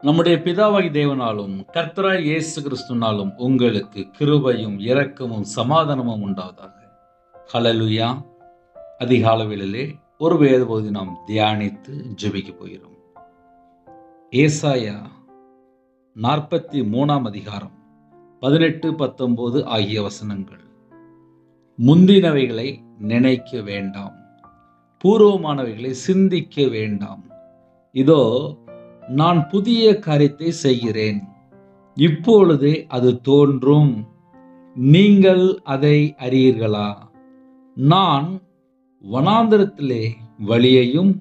நம்முடைய பிதாவாகி தேவனாலும் கர்த்தராய் இயேசு கிறிஸ்துனாலும் உங்களுக்கு கிருபையும் இரக்கமும் சமாதானமும் உண்டாவதாக. ஹல்லேலூயா. அதிகாலை வேளையிலே ஒரு வேத பகுதி நாம் தியானித்து ஜெபிக்க போகிறோம். ஏசாயா 43 அதிகாரம் 18, 19 ஆகிய வசனங்கள். முந்தினவைகளை நினைக்க வேண்டாம், பூர்வமானவைகளை சிந்திக்க வேண்டாம். இதோ நான் புதிய காரியத்தை செய்கிறேன், இப்பொழுதே அது தோன்றும், நீங்கள் அதை அறியீர்களா? நான் வனாந்திரத்திலே வழியையும்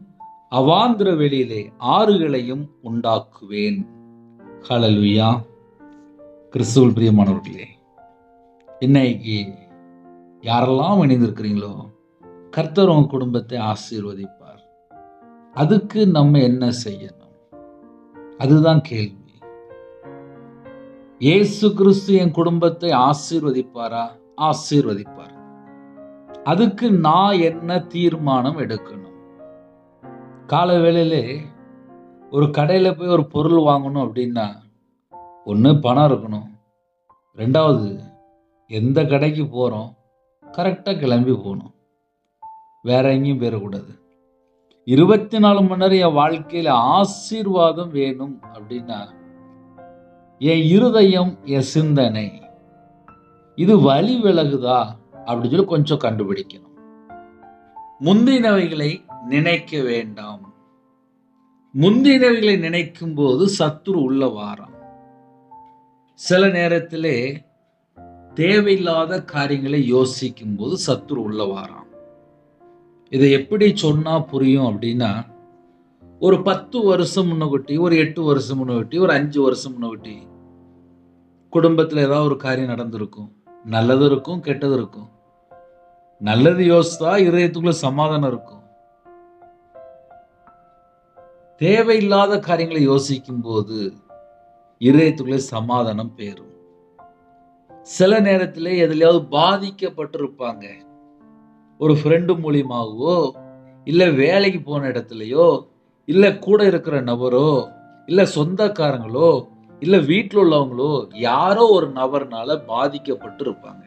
அவாந்திர வெளியிலே ஆறுகளையும் உண்டாக்குவேன். ஹல்லேலூயா. கிறிஸ்துவில் பிரியமானவர்களே, இன்னைக்கு யாரெல்லாம் இணைந்திருக்கிறீங்களோ கர்த்தர் உங்க குடும்பத்தை ஆசீர்வதிப்பார். அதுக்கு நம்ம என்ன செய்யணும்? அதுதான் கேள்வி. இயேசு கிறிஸ்து என் குடும்பத்தை ஆசீர்வதிப்பாரா? ஆசீர்வதிப்பார். அதுக்கு நான் என்ன தீர்மானம் எடுக்கணும்? கால வேளையிலே ஒரு கடையில போய் ஒரு பொருள் வாங்கணும் அப்படின்னா ஒன்று பணம் இருக்கணும், ரெண்டாவது எந்த கடைக்கு போகிறோம் கரெக்டாக கிளம்பி போகணும், வேற எங்கேயும் போயிடக்கூடாது. 24 மணி நேரம் என் வாழ்க்கையில் ஆசீர்வாதம் வேணும் அப்படின்னா என் இருதயம், என் சிந்தனை இது வழி விலகுதா அப்படின்னு சொல்லி கொஞ்சம் கண்டுபிடிக்கணும். முந்தினவைகளை நினைக்க வேண்டாம். முந்தினவைகளை நினைக்கும் போது சத்துரு உள்ள வாரான். சில நேரத்திலே தேவையில்லாத காரியங்களை யோசிக்கும் போது சத்துரு உள்ள வாரான். இதை எப்படி சொன்னா புரியும் அப்படின்னா, ஒரு 10 வருஷம் முன்னகுட்டி, ஒரு 8 வருஷம் முன்னகுட்டி, ஒரு 5 வருஷம் முன்னகுட்டி குடும்பத்தில் ஏதாவது ஒரு காரியம் நடந்திருக்கும். நல்லது இருக்கும், கெட்டது இருக்கும். நல்லது யோசித்தா இதயத்துக்குள்ள சமாதானம் இருக்கும். தேவையில்லாத காரியங்களை யோசிக்கும் போது இதயத்துக்குள்ளே சமாதானம் பெறும். சில நேரத்திலே எதிலையாவது பாதிக்கப்பட்டிருப்பாங்க. ஒரு ஃப்ரெண்டு மூலியமாகவோ, இல்லை வேலைக்கு போன இடத்துலையோ, இல்லை கூட இருக்கிற நபரோ, இல்லை சொந்தக்காரங்களோ, இல்லை வீட்டில் உள்ளவங்களோ யாரோ ஒரு நபர்னால பாதிக்கப்பட்டு இருப்பாங்க.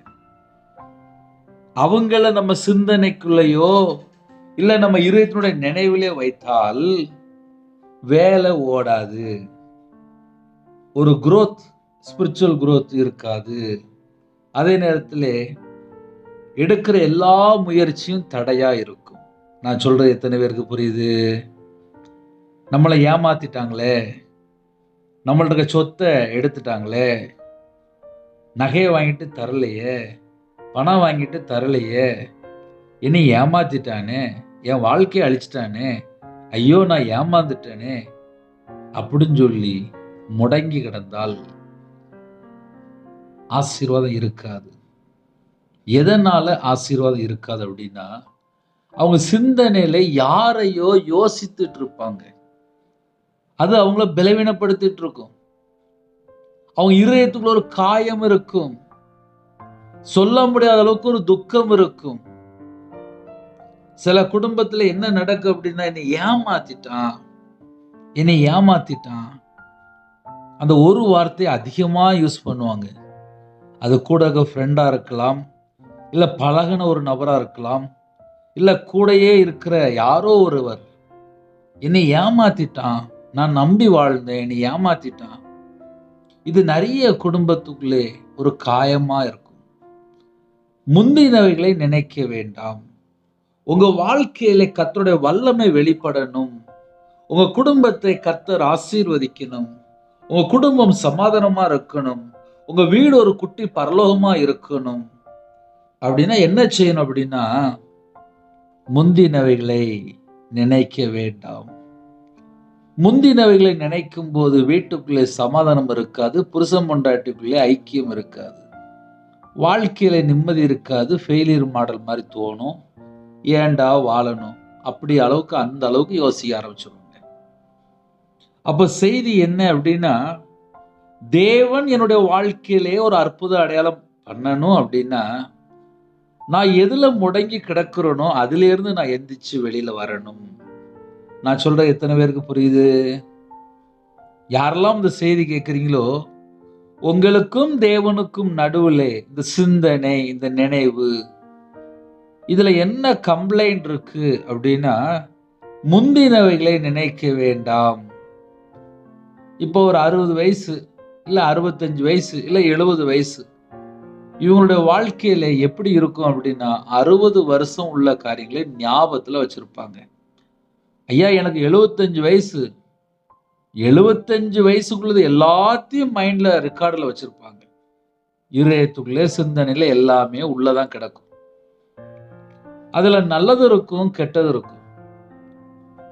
அவங்கள நம்ம சிந்தனைக்குள்ளேயோ இல்லை நம்ம இதயத்தினுடைய நினைவிலே வைத்தால் வேலை ஓடாது, ஒரு growth, ஸ்பிரிச்சுவல் growth இருக்காது. அதே நேரத்தில் எடுக்கிற எல்லா முயற்சியும் தடையா இருக்கும். நான் சொல்றது எத்தனை பேருக்கு புரியுது? நம்மளை ஏமாத்திட்டாங்களே, நம்மள்ட்ட இருக்க சொத்தை எடுத்துட்டாங்களே, நகையை வாங்கிட்டு தரலையே, பணம் வாங்கிட்டு தரலையே, என்னை ஏமாத்திட்டானே, என் வாழ்க்கையை அழிச்சிட்டானே, ஐயோ நான் ஏமாந்துட்டேனே அப்படின்னு சொல்லி முடங்கி கிடந்தால் ஆசீர்வாதம் இருக்காது. எதனால ஆசீர்வாதம் இருக்காது அப்படின்னா, அவங்க சிந்தனையில யாரையோ யோசித்துட்டு இருப்பாங்க. அது அவங்கள பலவீனப்படுத்திட்டு இருக்கும். அவங்க இருதயத்துக்குள்ள ஒரு காயம் இருக்கும், சொல்ல முடியாத அளவுக்கு ஒரு துக்கம் இருக்கும். சில குடும்பத்துல என்ன நடக்கும் அப்படின்னா, என்னை ஏமாத்திட்டான் அந்த ஒரு வார்த்தையை அதிகமா யூஸ் பண்ணுவாங்க. அது கூட ஃப்ரெண்டா இருக்கலாம், இல்ல பழகின ஒரு நபரா இருக்கலாம், இல்ல கூடயே இருக்கிற யாரோ ஒருவர் என்னை ஏமாத்திட்டான், நான் நம்பி வாழ்ந்தேன், என்னை ஏமாத்திட்டான். இது நிறைய குடும்பத்துக்குள்ளே ஒரு காயமா இருக்கும். முந்தினவைகளை நினைக்க வேண்டாம். உங்க வாழ்க்கையில கர்த்தருடைய வல்லமை வெளிப்படணும், உங்க குடும்பத்தை கர்த்தர் ஆசீர்வதிக்கணும், உங்க குடும்பம் சமாதானமா இருக்கணும், உங்க வீடு ஒரு குட்டி பரலோகமா இருக்கணும் அப்படின்னா என்ன செய்யணும் அப்படின்னா, முந்தினவைகளை நினைக்க வேண்டாம். முந்தினவைகளை நினைக்கும் போது வீட்டுக்குள்ளே சமாதானம் இருக்காது, புருஷன் பொண்டாட்டிக்குள்ளே ஐக்கியம் இருக்காது, வாழ்க்கையில நிம்மதி இருக்காது, ஃபெயிலியர் மாடல் மாதிரி தோணும். ஏண்டா வாழணும் அப்படி அளவுக்கு அந்த அளவுக்கு யோசிக்க ஆரம்பிச்சிருவாங்க. அப்ப செய்தி என்ன அப்படின்னா, தேவன் என்னுடைய வாழ்க்கையிலே ஒரு அற்புத அடையாளம் பண்ணணும் அப்படின்னா, நான் எதுல முடங்கி கிடக்கிறேனோ அதுல இருந்து நான் எந்திரிச்சு வெளியில வரணும். நான் சொல்ற எத்தனை பேருக்கு புரியுது? யாரெல்லாம் இந்த செய்தி கேட்குறீங்களோ, உங்களுக்கும் தேவனுக்கும் நடுவுல இந்த சிந்தனை, இந்த நினைவு, இதுல என்ன கம்ப்ளைண்ட் இருக்கு அப்படின்னா, முந்தினவைகளை நினைக்க வேண்டாம். இப்போ ஒரு 60 வயசு, இல்ல 65 வயசு, இல்ல 70 வயசு, இவங்களுடைய வாழ்க்கையில எப்படி இருக்கும் அப்படின்னா, 60 வருஷம் உள்ள காரியங்களை ஞாபகத்துல வச்சிருப்பாங்க. ஐயா எனக்கு 75 வயசு, 75 வயசுக்குள்ளது எல்லாத்தையும் மைண்ட்ல ரெக்கார்டுல வச்சிருப்பாங்க. இதயத்துக்குள்ளே சிந்தனையில எல்லாமே உள்ளதான் கிடக்கும். அதுல நல்லது இருக்கும், கெட்டது இருக்கும்.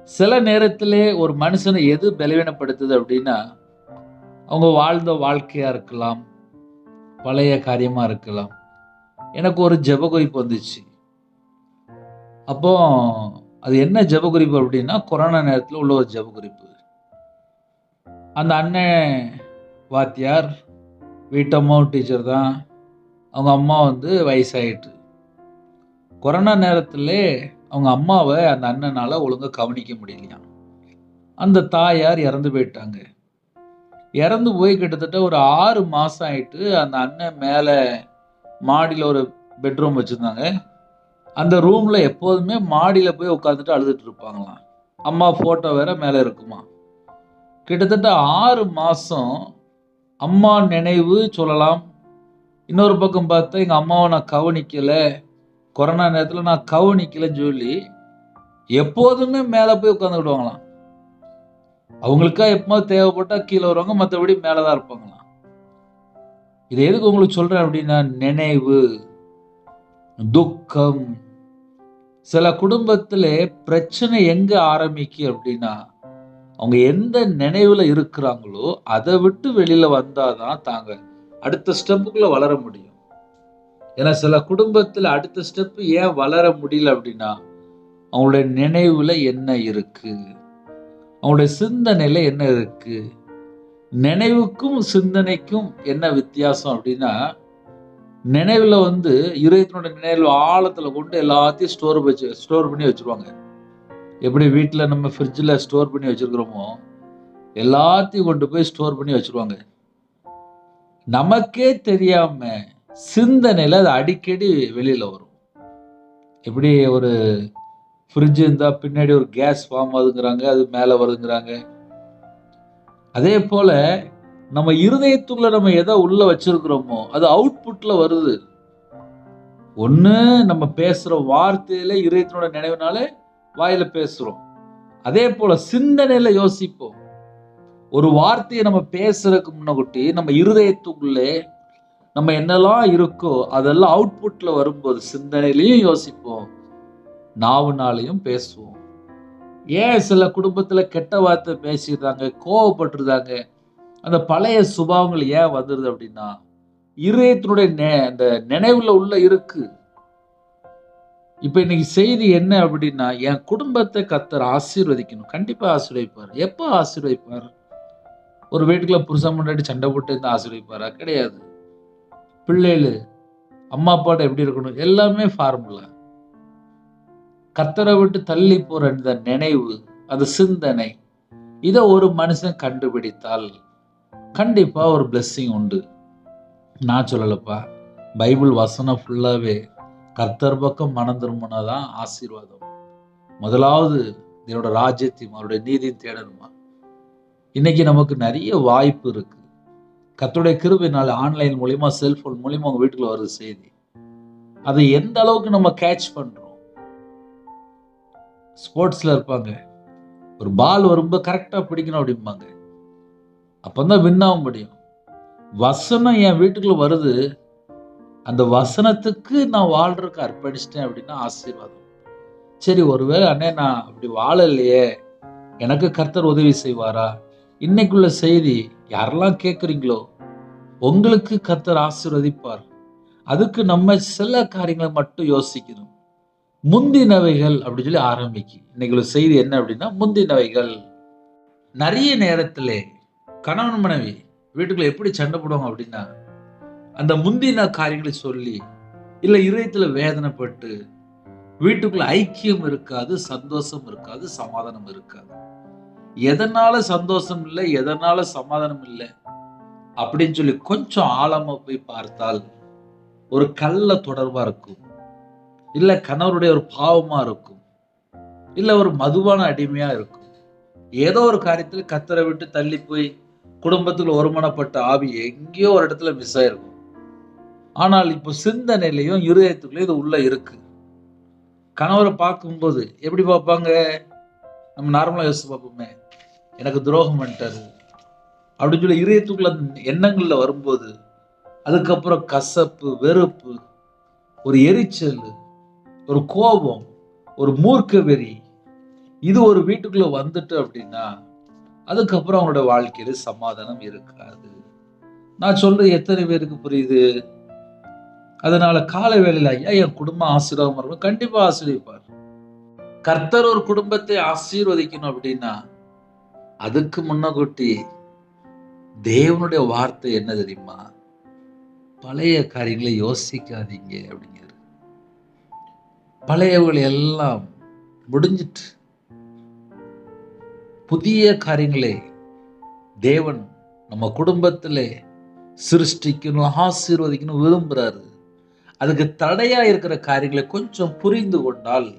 சில நேரத்திலே ஒரு மனுஷனை எது பலவீனப்படுத்துது அப்படின்னா, அவங்க வாழ்ந்த வாழ்க்கையா இருக்கலாம், பழைய காரியமா இருக்கலாம். எனக்கு ஒரு ஜெப குறிப்பு வந்துச்சு. அப்போ அது என்ன ஜெப குறிப்பு அப்படின்னா, கொரோனா நேரத்தில் உள்ள ஒரு ஜெப குறிப்பு. அந்த அண்ணன் வாத்தியார், வீட்டம்மாவும் டீச்சர் தான். அவங்க அம்மா வயசாயிட்டு. கொரோனா நேரத்திலே அவங்க அம்மாவை அந்த அண்ணனால ஒழுங்கா கவனிக்க முடியலையாம். அந்த தாயார் இறந்து போயிட்டாங்க. இறந்து போய் கிட்டத்தட்ட ஒரு 6 மாசம் ஆயிட்டு அந்த அண்ணன் மேல மாடியில ஒரு பெட்ரூம் வச்சிருந்தாங்க. அந்த ரூம்ல எப்போதுமே மாடியில போய் உட்காந்துட்டு அழுதுட்டு இருப்பாங்களாம். அம்மா போட்டோ வேற மேல இருக்குமா. கிட்டத்தட்ட 6 மாசம் அம்மா நினைவு சொல்லலாம். இன்னொரு பக்கம் பார்த்தா எங்க அம்மாவை நான் கவனிக்கல, கொரோனா நேரத்தில் நான் கவனிக்கலன்னு சொல்லி எப்போதுமே மேல போய் உட்காந்துக்கிடுவாங்களாம். அவங்களுக்கா எப்போது தேவைப்பட்டா கீழே வருவாங்க, மற்றபடி மேலதான் இருப்பாங்களாம். இது எதுக்கு உங்களுக்கு சொல்றேன் அப்படின்னா, நினைவு, துக்கம். சில குடும்பத்திலே பிரச்சனை எங்க ஆரம்பிக்கு அப்படின்னா, அவங்க எந்த நினைவுல இருக்கிறாங்களோ அதை விட்டு வெளியில வந்தாதான் தாங்க அடுத்த ஸ்டெப்புக்குள்ள வளர முடியும். ஏன்னா சில குடும்பத்துல அடுத்த ஸ்டெப் ஏன் வளர முடியல அப்படின்னா, அவங்களுடைய நினைவுல என்ன இருக்கு, அவங்களுடைய சிந்தனையில என்ன இருக்கு. நினைவுக்கும் சிந்தனைக்கும் என்ன வித்தியாசம் அப்படின்னா, நினைவுல இதயத்தினுடைய நினைவு ஆழத்துல கொண்டு எல்லாத்தையும் ஸ்டோர் பண்ணி வச்சிருவாங்க. எப்படி வீட்டுல நம்ம ஃப்ரிட்ஜில் ஸ்டோர் பண்ணி வச்சிருக்கிறோமோ எல்லாத்தையும் கொண்டு போய் ஸ்டோர் பண்ணி வச்சிருவாங்க. நமக்கே தெரியாம சிந்தனையில அது அடிக்கடி வெளியில வரும். எப்படி ஒரு ஃப்ரிட்ஜ் இருந்தா பின்னாடி ஒரு கேஸ் ஃபார்ம் ஆகுதுங்கிறாங்க, அது மேல வருதுங்கிறாங்க. அதே போல நம்ம இருதயத்துக்குள்ள நம்ம எதை உள்ள வச்சிருக்கிறோமோ அது அவுட்புட்ல வருது. ஒண்ணு நம்ம பேசுற வார்த்தையில இருதயத்தினோட நினைவுனால வாயில பேசுறோம். அதே போல சிந்தனையில யோசிப்போம். ஒரு வார்த்தையை நம்ம பேசுறதுக்கு முன்னாடி நம்ம இருதயத்துக்குள்ளே நம்ம என்னெல்லாம் இருக்கோ அதெல்லாம் அவுட்புட்ல வரும்போது சிந்தனையிலையும் யோசிப்போம், நாவுனாலையும் பேசுவோம். ஏன் சில குடும்பத்துல கெட்ட வார்த்தை பேசிடுறாங்க, கோவப்பட்டுருந்தாங்க, அந்த பழைய சுபாவங்கள் ஏன் வந்துருது அப்படின்னா, இருதயத்தினுடைய அந்த நினைவுல உள்ள இருக்கு. இப்ப இன்னைக்கு செய்தி என்ன அப்படின்னா, என் குடும்பத்தை கர்த்தர் ஆசீர்வதிக்கணும். கண்டிப்பா ஆசீர்வதிப்பார். எப்ப ஆசீர்வதிப்பார்? ஒரு வீட்டுக்குள்ள புருஷன் பொண்டாட்டி சண்டை போட்டு இருந்து ஆசீர்வதிப்பாரா? கிடையாது. பிள்ளைகளு அம்மா அப்பாட்ட எப்படி இருக்கணும்? எல்லாமே ஃபார்முலா. கர்த்தரை விட்டு தள்ளி போற இந்த நினைவு, அந்த சிந்தனை, இதை ஒரு மனுஷன் கண்டுபிடித்தால் கண்டிப்பா ஒரு பிளெஸிங் உண்டு. நான் சொல்லலப்பா, பைபிள் வசனம் ஃபுல்லாவே கர்த்தர் பக்கம் மனம் திரும்பினாதான் ஆசீர்வாதம். முதலாவது என்னோட ராஜ்யத்தையும் அவருடைய நீதியும் தேடணுமா. இன்னைக்கு நமக்கு நிறைய வாய்ப்பு இருக்கு. கர்த்தருடைய கிருபையினால ஆன்லைன் மூலியமா, செல்போன் மூலியமா உங்க வீட்டுக்குள்ள வருது செய்தி. அதை எந்த அளவுக்கு நம்ம கேட்ச் பண்றோம். ஸ்போர்ட்ஸ்ல இருப்பாங்க, ஒரு பால் வரும்போது கரெக்டா பிடிக்கணும் அப்படிம்பாங்க, அப்பதான் வின் ஆக முடியும். வசனம் என் வீட்டுக்குள்ள வருது, அந்த வசனத்துக்கு நான் வாழ்றதுக்கு அர்ப்பணிச்சிட்டேன் அப்படின்னா ஆசீர்வாதம். சரி, ஒருவேளை அண்ணே நான் அப்படி வாழலையே, எனக்கு கர்த்தர் உதவி செய்வாரா? இன்னைக்குள்ள செய்தி யாரெல்லாம் கேட்குறீங்களோ உங்களுக்கு கர்த்தர் ஆசீர்வதிப்பார். அதுக்கு நம்ம சில காரியங்களை மட்டும் யோசிக்கணும். முந்தினவைகள் அப்படி சொல்லி ஆரம்பிக்கு. இன்னைக்குள்ள செய்தி என்ன அப்படின்னா, முந்தினவைகள். நிறைய நேரத்திலே கணவன் மனைவி வீட்டுக்குள்ள எப்படி சண்டை போடுவாங்க அப்படின்னா, அந்த முந்தின காரியங்களை சொல்லி, இல்ல இதயத்துல வேதனைப்பட்டு வீட்டுக்குள்ள ஐக்கியம் இருக்காது, சந்தோஷம் இருக்காது, சமாதானம் இருக்காது. எதனால சந்தோஷம் இல்லை, எதனால சமாதானம் இல்லை அப்படின்னு சொல்லி கொஞ்சம் ஆழமா போய் பார்த்தால் ஒரு கள்ள தொடர்பா இருக்கும், இல்ல கணவருடைய ஒரு பாவமா இருக்கும், இல்ல ஒரு மதுவான அடிமையா இருக்கும். ஏதோ ஒரு காரியத்தில் கத்தரை விட்டு தள்ளி போய் குடும்பத்தில் ஒருமனப்பட்ட ஆவி எங்கேயோ ஒரு இடத்துல மிஸ் ஆயிருக்கும். ஆனால் இப்போ சிந்தனையிலையும் இருதயத்துக்குள்ளயும் இது உள்ள இருக்கு. கணவரை பார்க்கும்போது எப்படி பார்ப்பாங்க? நம்ம நார்மலா யோசிச்சு பார்ப்போமே, எனக்கு துரோகம் பண்ணிட்டாரு அப்படின்னு சொல்லி இதயத்துக்குள்ள எண்ணங்கள்ல வரும்போது, அதுக்கப்புறம் கசப்பு, வெறுப்பு, ஒரு எரிச்சல், ஒரு கோபம், ஒரு மூர்க்க வெறி, இது ஒரு வீட்டுக்குள்ள வந்துட்டு அப்படின்னா அதுக்கப்புறம் அவங்களோட வாழ்க்கையில சமாதானம் இருக்காது. நான் சொல்றது எத்தனை பேருக்கு புரியுது? அதனால காலை வேளையில ஐயா என் குடும்பம் ஆசீர்வாதமா இருக்கும், கண்டிப்பா ஆசீர்வதிப்பார். கர்த்தர் ஒரு குடும்பத்தை ஆசீர்வதிக்கணும் அப்படின்னா அதுக்கு முன்னகூட்டி தேவனுடைய வார்த்தை என்ன தெரியுமா? பழைய காரியங்களை யோசிக்காதீங்க அப்படிங்கிறது. பழையவர்கள் எல்லாம் முடிஞ்சிட்டு புதிய காரியங்களை தேவன் நம்ம குடும்பத்திலே சிருஷ்டிக்கணும், ஆசீர்வதிக்கணும் விரும்புறாரு. அதுக்கு தடையா இருக்கிற காரியங்களை கொஞ்சம் புரிந்து கொண்டால்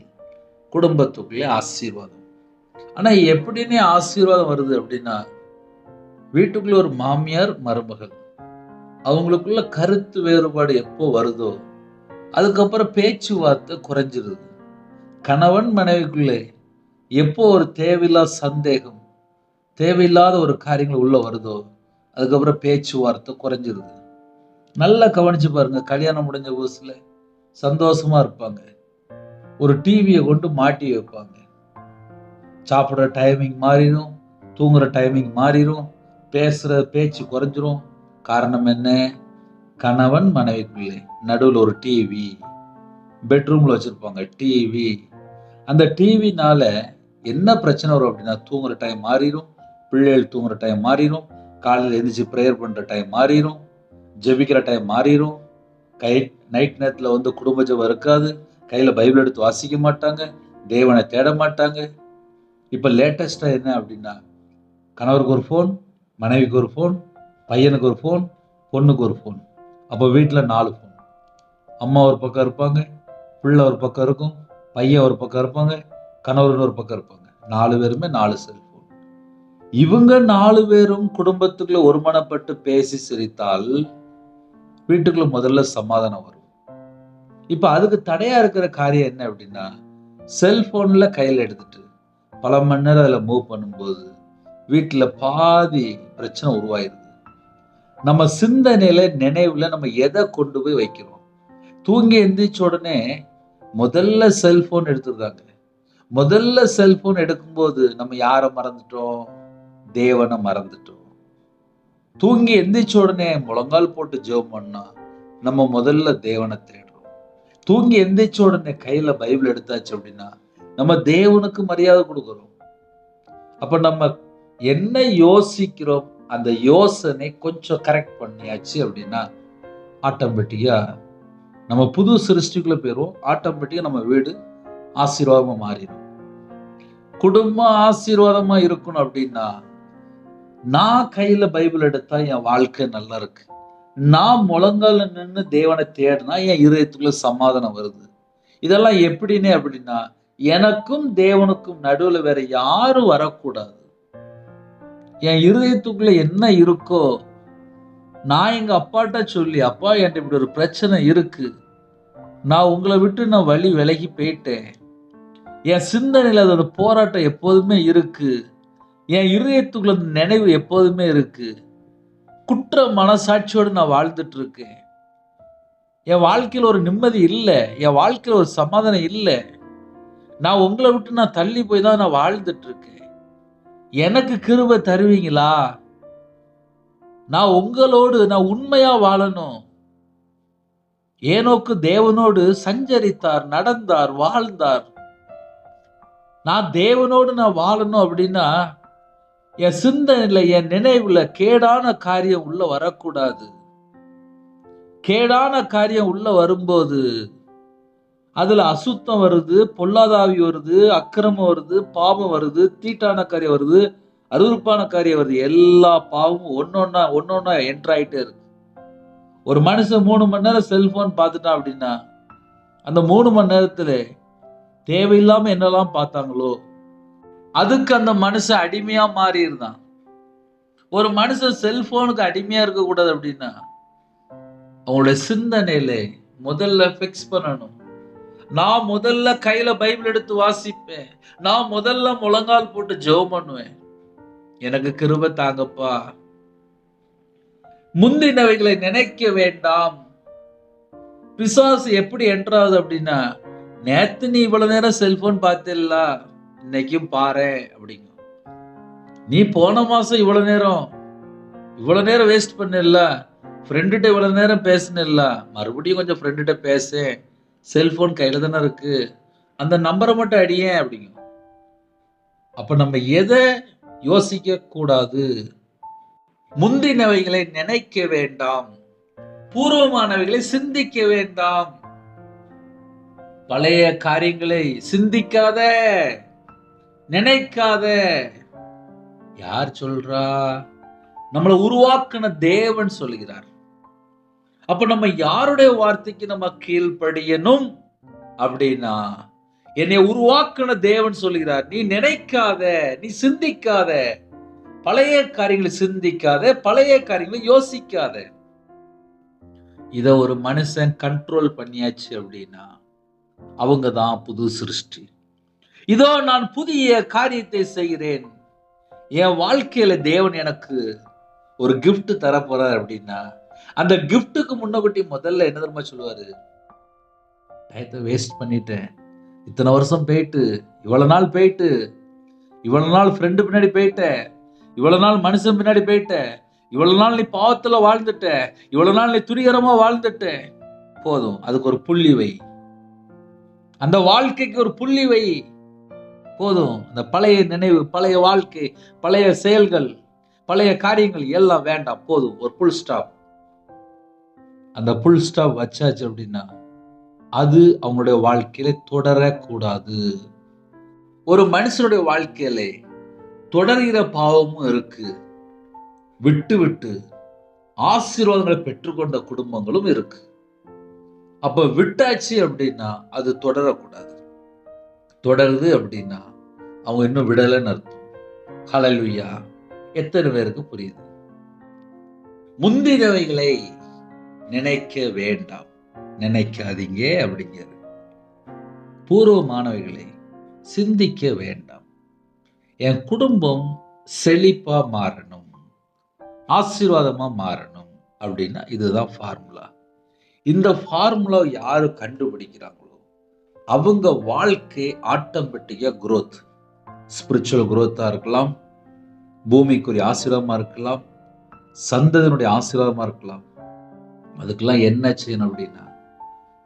குடும்பத்துக்குள்ளே ஆசீர்வாதம். ஆனா எப்படின்னே ஆசீர்வாதம் வருது அப்படின்னா, வீட்டுக்குள்ள ஒரு மாமியார் மருமகள் அவங்களுக்குள்ள கருத்து வேறுபாடு எப்போ வருதோ அதுக்கப்புறம் பேச்சுவார்த்தை குறைஞ்சிருது. கணவன் மனைவிக்குள்ளே எப்போ ஒரு தேவையில்லாத சந்தேகம், தேவையில்லாத ஒரு காரியங்கள் உள்ள வருதோ அதுக்கப்புறம் பேச்சுவார்த்தை குறைஞ்சிருது. நல்லா கவனிச்சு பாருங்க. கல்யாணம் முடிஞ்ச புதுசுல சந்தோஷமா இருப்பாங்க. ஒரு டிவியை கொண்டு மாட்டி வைப்பாங்க. சாப்பிட்ற டைமிங் மாறிடும், தூங்குற டைமிங் மாறிடும், பேசுற பேச்சு குறைஞ்சிரும். காரணம் என்ன? கணவன் மனைவிக்குள்ளே நடுவில் ஒரு டிவி, பெட்ரூம்ல வச்சிருப்பாங்க டிவி. அந்த டிவினால என்ன பிரச்சனை வரும் அப்படின்னா, தூங்குற டைம் மாறிடும், பிள்ளைகள் தூங்குற டைம் மாறிடும், காலையில் எழுந்திரிச்சு ப்ரேயர் பண்ற டைம் மாறிடும், ஜெபிக்கிற டைம் மாறிடும். நைட் நேரத்தில் வந்து குடும்ப ஜெபம் இருக்காது, கையில பைபிள் எடுத்து வாசிக்க மாட்டாங்க, தேவனை தேட மாட்டாங்க. இப்ப லேட்டஸ்டா என்ன அப்படின்னா, கணவருக்கு ஒரு ஃபோன், மனைவிக்கு ஒரு ஃபோன், பையனுக்கு ஒரு ஃபோன், பொண்ணுக்கு ஒரு ஃபோன். அப்போ வீட்டில் 4 ஃபோன். அம்மா ஒரு பக்கம் இருப்பாங்க, பிள்ளை ஒரு பக்கம் இருக்கும், பையன் ஒரு பக்கம் இருப்பாங்க, கணவர் ஒரு பக்கம் இருப்பாங்க. 4 பேருமே 4 செல்போன். இவங்க 4 பேரும் குடும்பத்துக்குள்ள ஒருமனப்பட்டு பேசி சிரித்தால் வீட்டுக்குள்ள முதல்ல சமாதானம் வரும். இப்ப அதுக்கு தடையா இருக்கிற காரியம் என்ன அப்படின்னா, செல்போன்ல கையில எடுத்துட்டு பல மணி நேரம் அதுல மூவ் பண்ணும்போது வீட்டுல பாதி பிரச்சனை உருவாயிருது. நம்ம சிந்தனையில, நினைவுல நம்ம எதை கொண்டு போய் வைக்கிறோம்? தூங்கி எந்திரிச்ச உடனே முதல்ல செல்போன் எடுத்துருக்காங்க. முதல்ல செல்போன் எடுக்கும்போது நம்ம யாரை மறந்துட்டோம்? தேவனை மறந்துட்டோம். தூங்கி எந்திரிச்ச உடனே முழங்கால் போட்டு ஜெபம் பண்ணா நம்ம முதல்ல தேவனை தேடுறோம். தூங்கி எந்திரிச்ச உடனே கையில பைபிள் எடுத்தாச்சு அப்படின்னா நம்ம தேவனுக்கு மரியாதை கொடுக்கிறோம். அப்ப நம்ம என்ன யோசிக்கிறோம், அந்த யோசனை கொஞ்சம் கரெக்ட் பண்ணியாச்சு அப்படின்னா ஆட்டோமேட்டிக்கா நம்ம புது சிருஷ்டிக்குள்ள போயிரும். ஆட்டோமேட்டிக்கா நம்ம வீடு ஆசீர்வாதமா மாறிடும். குடும்பம் ஆசீர்வாதமா இருக்கணும் அப்படின்னா, நான் கையில பைபிள் எடுத்தா என் வாழ்க்கை நல்லா இருக்கு, நான் முழங்கால நின்று தேவனை தேடினா என் இதயத்துக்குள்ள சமாதானம் வருது. இதெல்லாம் எப்படின்னு அப்படின்னா, எனக்கும் தேவனுக்கும் நடுவுல வேற யாரும் வரக்கூடாது. என் இருதயத்துக்குள்ள என்ன இருக்கோ நான் எங்க அப்பாட்ட சொல்லி, அப்பா என்கிட்ட இப்படி ஒரு பிரச்சனை இருக்கு, நான் உங்களை விட்டு நான் வழி விலகி போயிட்டேன், என் சிந்தனையில அதோட போராட்டம் எப்போதுமே இருக்கு, என் இருதயத்துக்குள்ள நினைவு எப்போதுமே இருக்கு, குற்ற மனசாட்சியோடு நான் வாழ்ந்துட்டு இருக்கேன், என் வாழ்க்கையில் ஒரு நிம்மதி இல்லை, என் வாழ்க்கையில் ஒரு சமாதானம் இல்லை, நான் உங்களை விட்டு நான் தள்ளி போய் தான் நான் வாழ்ந்துட்டு இருக்கேன், எனக்கு கிருபை தருவீங்களா? நான் உங்களோடு நான் உண்மையா வாழணும். ஏனோக்கு தேவனோடு சஞ்சரித்தார், நடந்தார், வாழ்ந்தார். நான் தேவனோடு நான் வாழணும் அப்படின்னா என் சிந்தனையில, என் நினைவுல கேடான காரியம் உள்ள வரக்கூடாது. கேடான காரியம் உள்ள வரும்போது அதுல அசுத்தம் வருது, பொல்லாதாவி வருது, அக்கிரமம் வருது, பாவம் வருது, தீட்டான காரியம் வருது, அருவருப்பான காரியம் வருது. எல்லா பாவமும் ஒன்னொன்னா என்டர் ஆயிட்டே இருக்கு. ஒரு மனுஷன் 3 மணி நேரம் செல்போன் பார்த்துட்டான் அப்படின்னா, அந்த 3 மணி நேரத்துல தேவையில்லாம என்னெல்லாம் பார்த்தாங்களோ அதுக்கு அந்த மனுஷன் அடிமையா மாறி இருந்தான். ஒரு மனுஷன் செல்போனுக்கு அடிமையா இருக்க கூடாது அப்படின்னா, அவங்களுடைய சிந்தனையில முதல்ல பிக்ஸ் பண்ணணும். நான் முதல்ல கையில பைபிள் எடுத்து வாசிப்பேன். நான் முதல்ல முழங்கால் போட்டு ஜெபம் பண்ணுவேன். எனக்கு கிருபை தாங்கப்பா. முந்தினவைகளை நினைக்க வேண்டாம். பிசாசு எப்படி என்ட்ராது அப்படின்னா, நேத்து நீ இவ்வளவு நேரம் செல்போன் பார்த்தில்ல, இன்னைக்கும் பாரு அப்படிங்க. நீ போன மாசம் இவ்வளவு நேரம் வேஸ்ட் பண்ணல, ஃப்ரெண்டுகிட்ட இவ்வளவு நேரம் பேசினல்ல, மறுபடியும் கொஞ்சம் ஃப்ரெண்டுகிட்ட பேசு, செல்போன் கையில தானே இருக்கு, அந்த நம்பரை மட்டும் அடியேன் அப்படிங்க. அப்ப நம்ம எதை யோசிக்க கூடாது? முந்தினவைகளை நினைக்க வேண்டாம், பூர்வமானவைகளை சிந்திக்க வேண்டாம். பழைய காரியங்களை சிந்திக்காத, நினைக்காத. யார் சொல்றா? நம்மளை உருவாக்கின தேவன் சொல்கிறார். அப்ப நம்ம யாருடைய வார்த்தைக்கு நம்ம கீழ்ப்படியணும் அப்படின்னா, என்னை உருவாக்கின தேவன் சொல்கிறார். நீ நினைக்காத, நீ சிந்திக்காத, பழைய காரியங்களை சிந்திக்காத, பழைய காரியங்களை யோசிக்காத. இத ஒரு மனுஷன் கண்ட்ரோல் பண்ணியாச்சு அப்படின்னா அவங்க தான் புது சிருஷ்டி. இதோ நான் புதிய காரியத்தை செய்கிறேன். என் வாழ்க்கையில தேவன் எனக்கு ஒரு கிஃப்ட் தரப்போறார் அப்படின்னா, அந்த கிஃப்ட்டுக்கு முன்னகுட்டி முதல்ல என்ன தெரியுமா சொல்லுவாரு? டயத்தை வேஸ்ட் பண்ணிட்டேன், இத்தனை வருஷம் போயிட்டு, இவ்வளவு நாள் போயிட்டு, இவ்வளவு நாள் ஃப்ரெண்டு பின்னாடி போயிட்ட, இவ்வளவு நாள் மனுஷன் பின்னாடி போயிட்ட, இவ்வளவு நாள் நீ பாவத்துல வாழ்ந்துட்ட, இவ்வளவு நாள் நீ துணிகரமா வாழ்ந்துட்ட, போதும். அதுக்கு ஒரு புள்ளி வை. அந்த வாழ்க்கைக்கு ஒரு புள்ளி வை. போதும். அந்த பழைய நினைவு, பழைய வாழ்க்கை, பழைய செயல்கள், பழைய காரியங்கள் எல்லாம் வேண்டாம். போதும். ஒரு புல் ஸ்டாப். அந்த புல் ஸ்டாப் வச்சாச்சு அப்படின்னா அது அவங்களுடைய வாழ்க்கையில தொடரக்கூடாது. ஒரு மனுஷனுடைய வாழ்க்கையில தொடர்கிற பாவமும் இருக்கு, விட்டு விட்டு ஆசீர்வாதங்களை பெற்றுக்கொண்ட குடும்பங்களும் இருக்கு. அப்ப விட்டாச்சு அப்படின்னா அது தொடரக்கூடாது. தொடருது அப்படின்னா அவங்க இன்னும் விடலைன்னு அர்த்தம். ஹல்லேலூயா. எத்தனை பேருக்கு புரியுது? முந்தினவைகளை நினைக்க வேண்டாம், நினைக்காதீங்க அப்படிங்கிற. பூர்வமானவைகளை சிந்திக்க வேண்டாம். என் குடும்பம் செழிப்பா மாறணும், ஆசீர்வாதமா மாறணும் அப்படின்னா இதுதான் ஃபார்முலா. இந்த ஃபார்முலா யாரு கண்டுபிடிக்கிறாங்களோ அவங்க வாழ்க்கை ஆட்டோமேட்டிக்கா குரோத், ஸ்பிரிச்சுவல் குரோத்தா இருக்கலாம், பூமிக்குரிய ஆசீர்வாதமா இருக்கலாம், சந்ததியினுடைய ஆசீர்வாதமா இருக்கலாம். அதுக்கெல்லாம் என்ன செய்யணும் அப்படின்னா,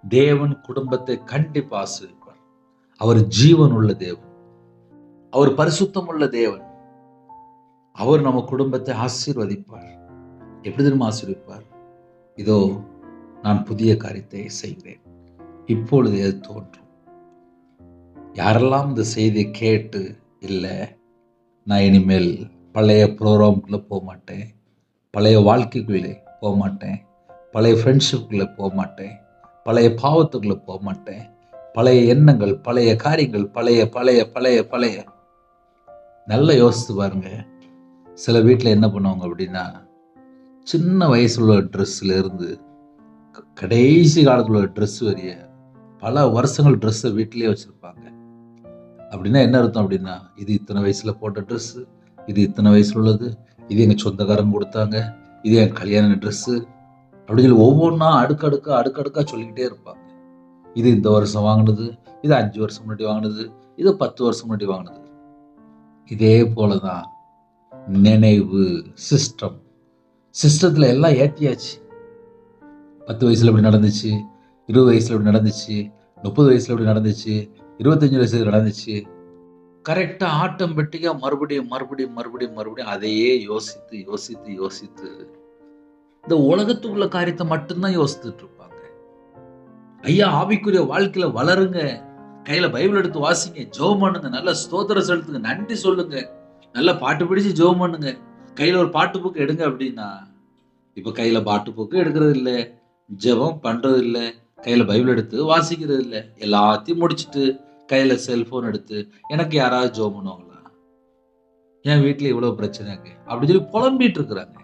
தேவன் குடும்பத்தை கண்டிப்பா ஆசீர்வதிப்பார். அவர் ஜீவன் உள்ள தேவன், அவர் பரிசுத்தம் உள்ள தேவன். அவர் நம்ம குடும்பத்தை ஆசீர்வதிப்பார். எப்படி தெரியுமா ஆசீர்வதிப்பார்? இதோ நான் புதிய காரியத்தை செய்கிறேன், இப்பொழுது எது தோன்றும். யாரெல்லாம் இந்த செய்தியை கேட்டு இல்லை நான் இனிமேல் பழைய ப்ரோக்ராம்குள்ளே போக மாட்டேன், பழைய வாழ்க்கைக்குள்ளே போக மாட்டேன், பழைய ஃப்ரெண்ட்ஷிப்புக்குள்ளே போக மாட்டேன், பழைய பாவத்துக்குள்ளே போக மாட்டேன், பழைய எண்ணங்கள், பழைய காரியங்கள், பழைய பழைய பழைய பழைய நல்லா யோசித்து பாருங்க. சில வீட்டில் என்ன பண்ணுவாங்க அப்படின்னா, சின்ன வயசுல உள்ள ட்ரெஸ்ஸில் இருந்து கடைசி காலத்தில் உள்ள ட்ரெஸ் வரைய பல வருஷங்கள் ட்ரெஸ்ஸை வீட்டிலேயே வச்சுருப்பாங்க. அப்படின்னா என்ன அர்த்தம் அப்படின்னா, இது இத்தனை வயசில் போட்ட ட்ரெஸ்ஸு, இது இத்தனை வயசில் உள்ளது, இது எங்கள் சொந்தக்காரங்க கொடுத்தாங்க, இது என் கல்யாண ட்ரெஸ்ஸு அப்படின்னு சொல்லி ஒவ்வொன்றா அடுக்கடுக்கா சொல்லிக்கிட்டே இருப்பாங்க. இது இந்த வருஷம் வாங்கினது, இது 5 வருஷம் முன்னாடி வாங்கினது, இது 10 வருஷம் முன்னாடி வாங்கினது. இதே போல தான் நினைவு சிஸ்டத்தில் எல்லாம் ஏற்றியாச்சு. 10 வயசுல இப்படி நடந்துச்சு, 20 வயசுல இப்படி நடந்துச்சு, 30 வயசுல இப்படி நடந்துச்சு, 25 வயசுல நடந்துச்சு. கரெக்டா ஆட்டோமேட்டிக்கா மறுபடியும் அதையே யோசித்து இந்த உலகத்துக்குள்ள காரியத்தை மட்டும்தான் யோசித்துட்டு இருப்பாங்க. ஐயா, ஆவிக்குரிய வாழ்க்கையில வளருங்க, கையில பைபிள் எடுத்து வாசிங்க, ஜெபம் பண்ணுங்க, நல்ல ஸ்தோத்திரம் செலுத்துங்க, நன்றி சொல்லுங்க, நல்லா பாட்டு பிடிச்சு ஜெபம் பண்ணுங்க. கையில ஒரு பாட்டு புக் எடுங்க அப்படின்னா, இப்ப கையில பாட்டு புக்கு எடுக்கிறது இல்ல. ஜெபம் பண்றது இல்ல. கையில பைபிள் எடுத்து வாசிக்கிறது இல்ல. எல்லாத்தையும் முடிச்சுட்டு கையில செல்போன் எடுத்து, எனக்கு யாராவது ஜெபம் பண்ணுவாங்களா? என் வீட்ல இவ்வளவு பிரச்சனைங்க. அப்படின்னு சொல்லி புலம்பிட்டு இருக்கிறாங்க.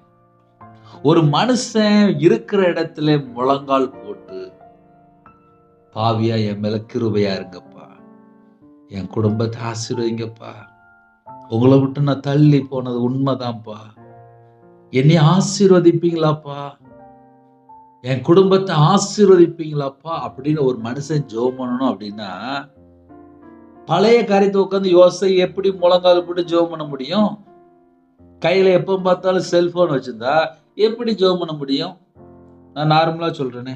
ஒரு மனுஷன் இருக்கிற இடத்துல முழங்கால் போட்டு, பாவியா என் மேல கிருபையா இருங்கப்பா. என் குடும்பத்தை ஆசீர்வதிங்கப்பா. உங்கள விட்டு நான் தள்ளி போனது உண்மைதான்ப்பா. என்னை ஆசீர்வதிப்பீங்களாப்பா? என் குடும்பத்தை ஆசீர்வதிப்பீங்களாப்பா? அப்படின்னு ஒரு மனுஷன் ஜெபம் பண்ணணும் அப்படின்னா, பழைய காரியத்தை உட்கார்ந்து யோசி எப்படி முழங்கால் போட்டு ஜெபம் பண்ண முடியும்? கையில எப்ப பார்த்தாலும் செல்போன் வச்சிருந்தா எப்படி ஜெபம் பண்ண முடியும்? நான் நார்மலா சொல்றேனே.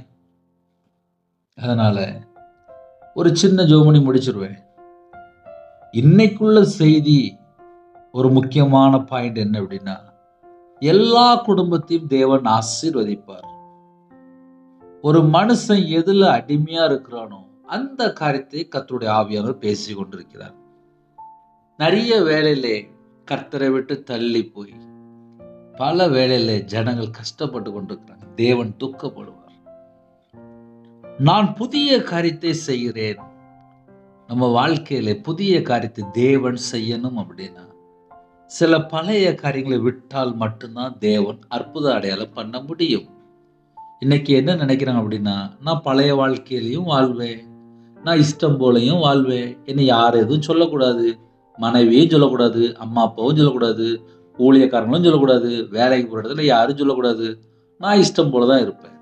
அதனால ஒரு சின்ன ஜெபம் பண்ணி முடிச்சிருவேன். இன்னைக்குள்ள செய்தி ஒரு முக்கியமான பாயிண்ட் என்ன அப்படின்னா, எல்லா குடும்பத்தையும் தேவன் ஆசீர்வதிப்பார். ஒரு மனுஷன் எதுல அடிமையா இருக்கிறானோ அந்த காரியத்தை கர்த்தருடைய ஆவியானவர் பேசிக் கொண்டிருக்கிறார். நிறைய வேளையிலே கர்த்தரை விட்டு தள்ளி போய் பல வேளையிலே ஜனங்கள் கஷ்டப்பட்டு கொண்டிருக்கிறாங்க. தேவன் துக்கப்படுவார். நான் புதிய காரியத்தை செய்கிறேன். நம்ம வாழ்க்கையில புதிய காரியத்தை தேவன் செய்யணும் அப்படின்னா, சில பழைய காரியங்களை விட்டால் மட்டும்தான் தேவன் அற்புத அடையாளம் பண்ண முடியும். இன்னைக்கு என்ன நினைக்கிறாங்க அப்படின்னா, நான் பழைய வாழ்க்கையிலையும் வாழ்வேன். நான் இஷ்டம் போலயும் வாழ்வேன். என்னை யாரும் எதுவும் சொல்லக்கூடாது. மனைவியும் சொல்லக்கூடாது. அம்மா அப்பாவும் சொல்லக்கூடாது. ஊழியக்காரங்களும் சொல்லக்கூடாது. வேலைக்கு போற இடத்துல யாரும் சொல்லக்கூடாது. நான் இஷ்டம் போல தான் இருப்பேன்.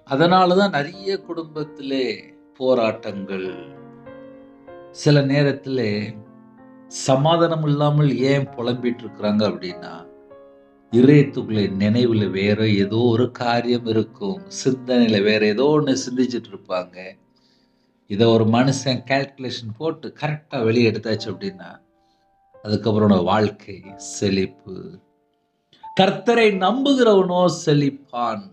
அதனால தான் நிறைய குடும்பத்திலே போராட்டங்கள். சில நேரத்திலே சமாதானம் இல்லாமல் ஏன் புலம்பிட்டு இருக்கிறாங்க அப்படின்னா, இதயத்துக்குள்ளே நினைவுல வேற ஏதோ ஒரு காரியம் இருக்கும். சிந்தனையில வேற ஏதோ ஒண்ணு சிந்திச்சுட்டு இருப்பாங்க. இத ஒரு மனுஷன் கால்குலேஷன் போட்டு கரெக்ட்டா வெளிய எடுத்தாச்சு அப்படின்னா, அதுக்கப்புறம் வாழ்க்கை செழிப்பு. கர்த்தரை நம்புகிறவனோ செழிப்பான்.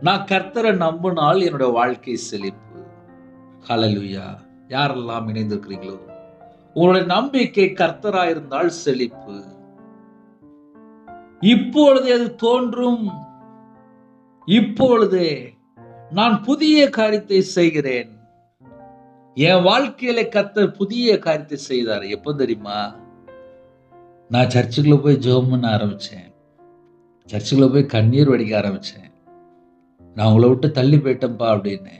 நான் கர்த்தரை நம்பினால் என்னுடைய வாழ்க்கை செழிப்பு. ஹல்லேலூயா. யாரெல்லாம் இணைந்திருக்கிறீங்களோ, உங்களுடைய நம்பிக்கை கர்த்தராயிருந்தால் செழிப்பு. இப்பொழுது அது தோன்றும். இப்பொழுதே நான் புதிய காரியத்தை செய்கிறேன். என் வாழ்க்கையில கர்த்தர் புதிய காரியத்தை செய்தார். எப்ப தெரியுமா? நான் சர்ச்சுக்குள்ள போய் ஜெபம் பண்ண ஆரம்பிச்சேன். சர்ச்சுக்குள்ள போய் கண்ணீர் வடிக்க ஆரம்பிச்சேன். நான் உங்களை விட்டு தள்ளி போயிட்டேன்ப்பா அப்படின்னு.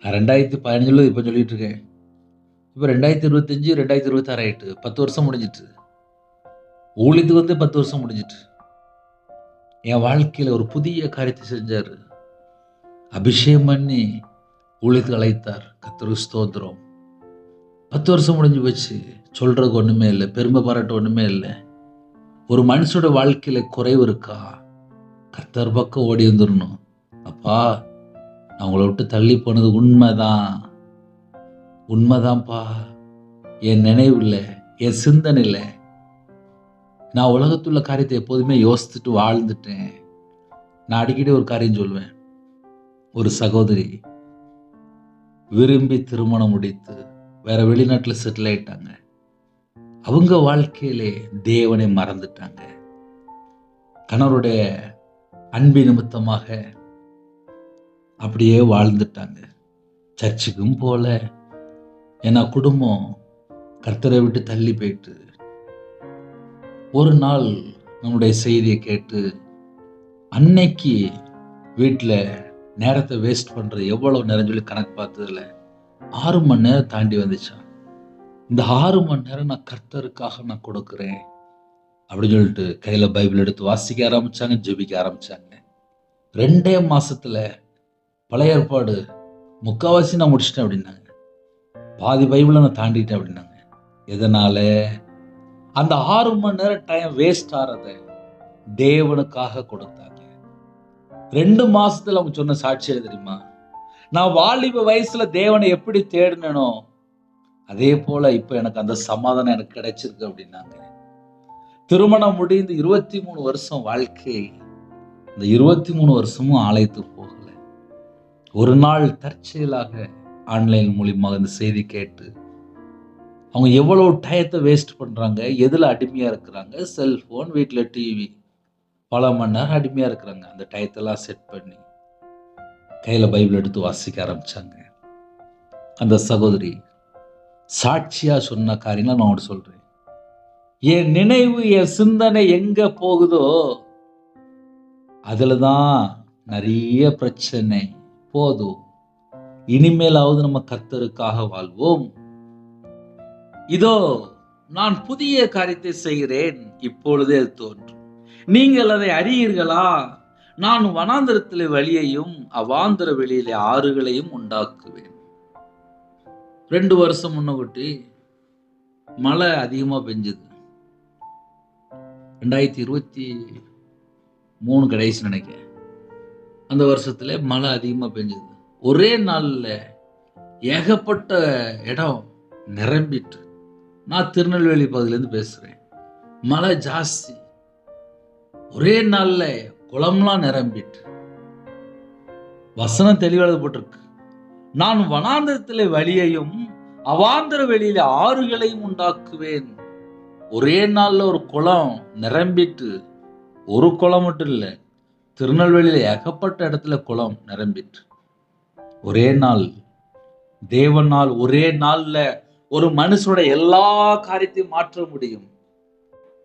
நான் 2015 இப்ப சொல்லிட்டு இருக்கேன். இப்ப 2025, 2026 ஆயிட்டு. 10 வருஷம் முடிஞ்சிட்டு. ஊழியத்துக்கு வந்து 10 வருஷம் முடிஞ்சிட்டு. என் வாழ்க்கையில ஒரு புதிய காரியத்தை செஞ்சாரு. அபிஷேகம் பண்ணி ஊழியத்துக்கு அழைத்தார். கர்த்தருக்கு ஸ்தோத்திரம். 10 வருஷம் முடிஞ்சு போச்சு. சொல்றதுக்கு ஒண்ணுமே இல்லை. பெருமை பாராட்ட ஒண்ணுமே இல்லை. ஒரு மனுஷனோட வாழ்க்கையில குறைவு இருக்கா? கர்த்தர் பக்கம் ஓடி வந்துடணும். அப்பா, நான் உங்களை விட்டு தள்ளி போனது உண்மைதான். உண்மைதான்ப்பா. என் நினைவுல, என் சிந்தனையில நான் உலகத்துள்ள காரியத்தை எப்போதுமே யோசித்துட்டு வாழ்ந்துட்டேன். நான் அடிக்கடி ஒரு காரியம் சொல்வேன். ஒரு சகோதரி விரும்பி திருமணம் முடித்து வேற வெளிநாட்டுல செட்டில் ஆயிட்டாங்க. அவங்க வாழ்க்கையிலே தேவனை மறந்துட்டாங்க. கணவருடைய அன்பு நிமித்தமாக அப்படியே வாழ்ந்துட்டாங்க. சர்ச்சுக்கும் போல. ஏன்னா குடும்பம் கர்த்தரை விட்டு தள்ளி போயிட்டு. ஒரு நாள் நம்முடைய செய்தியை கேட்டு அன்னைக்கு வீட்டில் நேரத்தை வேஸ்ட் பண்றது எவ்வளவு நேரம் சொல்லி கணக்கு பார்த்ததுல 6 மணி நேரம் தாண்டி வந்துச்சான். இந்த 6 மணி நேரம் நான் கர்த்தருக்காக நான் கொடுக்குறேன் அப்படின்னு சொல்லிட்டு கையில பைபிள் எடுத்து வாசிக்க ஆரம்பிச்சாங்க, ஜெபிக்க ஆரம்பிச்சாங்க. 2 மாசத்துல பழைய ஏற்பாடு முக்காவாசி நான் முடிச்சிட்டேன் அப்படின்னாங்க. பாதி பைபிளை நான் தாண்டிட்டேன் அப்படின்னாங்க. எதனால? அந்த 6 மணி நேரம் டைம் வேஸ்ட் ஆறத தேவனுக்காக கொடுத்தாங்க. 2 மாசத்துல அவங்க சொன்ன சாட்சி தெரியுமா? நான் வாலிப வயசுல தேவனை எப்படி தேடினோ அதே போல இப்ப எனக்கு அந்த சமாதானம் எனக்கு கிடைச்சிருக்கு அப்படின்னாங்க. திருமணம் முடிந்து 23 வருஷம் வாழ்க்கை. இந்த 23 வருஷமும் ஆலயத்துக்கு போகல. ஒரு நாள் தற்செயலாக ஆன்லைன் மூலியமாக இந்த செய்தி கேட்டு அவங்க எவ்வளவு டயத்தை வேஸ்ட் பண்றாங்க, எதுல அடிமையா இருக்கிறாங்க, செல்போன், வீட்டுல டிவி, பல மணி நேரம் அடிமையா இருக்கிறாங்க. அந்த டயத்தெல்லாம் செட் பண்ணி கையில பைபிள் எடுத்து வாசிக்க ஆரம்பிச்சாங்க. அந்த சகோதரி சாட்சியா சொன்ன காரியங்களை நான் உங்கள்ட்ட சொல்றேன். என் நினைவு, என் சிந்தனை எங்க போகுதோ அதுலதான் நிறைய பிரச்சனை. போதும், இனிமேலாவது நம்ம கர்த்தருக்காக வாழ்வோம். இதோ நான் புதிய காரியத்தை செய்கிறேன், இப்பொழுதே அது தோன்றும், நீங்கள் அதை அறியீர்களா? நான் வனாந்தரத்திலே வழியையும் அவாந்தர வெளியிலே ஆறுகளையும் உண்டாக்குவேன். 2 வருஷம் முன்னகுட்டி மழை அதிகமா பெஞ்சது. 2023 கடைசி நினைக்கிறேன். அந்த வருஷத்துல மழை அதிகமா பெஞ்சது. ஒரே நாள்ல ஏகப்பட்ட இடம் நிரம்பிட்டு. நான் திருநெல்வேலி பகுதியிலேருந்து பேசுறேன். மழை ஜாஸ்தி. ஒரே நாள்ல குளம்லாம் நிரம்பிட்டு. வசனம் தெளிவாக எழுதப்பட்டிருக்கு. நான் வனாந்தரத்திலே வழியையும் அவாந்தர வெளியில ஆறுகளையும் உண்டாக்குவேன். ஒரே நாள்ல ஒரு குளம் நிரம்பிட்டு. ஒரு குளம் மட்டும் இல்ல, திருநெல்வேலியில ஏகப்பட்ட இடத்துல குளம் நிரம்பிட்டு. ஒரே நாள், தேவனால் ஒரே நாள்ல ஒரு மனுஷனோட எல்லா காரியத்தையும் மாற்ற முடியும்.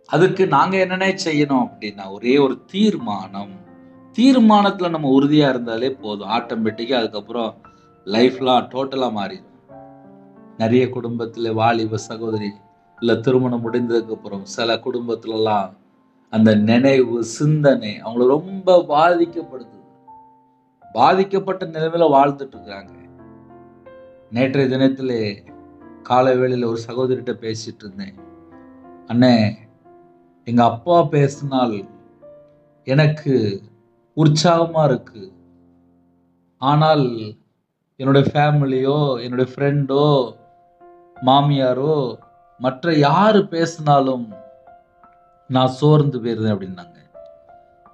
அதுக்கு நாங்க என்னென்ன செய்யணும் அப்படின்னா, ஒரே ஒரு தீர்மானம். தீர்மானத்துல நம்ம உறுதியா இருந்தாலே போதும். ஆட்டோமேட்டிக்கா அதுக்கப்புறம் லைஃப்லாம் டோட்டலா மாறிடும். நிறைய குடும்பத்துல வாலிப சகோதரி இல்ல திருமணம் முடிந்ததுக்கு அப்புறம் சில குடும்பத்துலலாம் அந்த நினைவு, சிந்தனை அவங்கள ரொம்ப பாதிக்கப்படுது. பாதிக்கப்பட்ட நிலைமையில வாழ்ந்துட்டு இருக்காங்க. நேற்றைய தினத்திலே காலை வேளையில ஒரு சகோதரிட்ட பேசிட்டு இருந்தேன். அண்ணே, எங்க அப்பா பேசினால் எனக்கு உற்சாகமா இருக்கு. ஆனால் என்னுடைய ஃபேமிலியோ, என்னுடைய ஃப்ரெண்டோ, மாமியாரோ, மற்ற யாரு பேசினாலும் நான் சோர்ந்து போயிருந்தேன் அப்படின்னாங்க.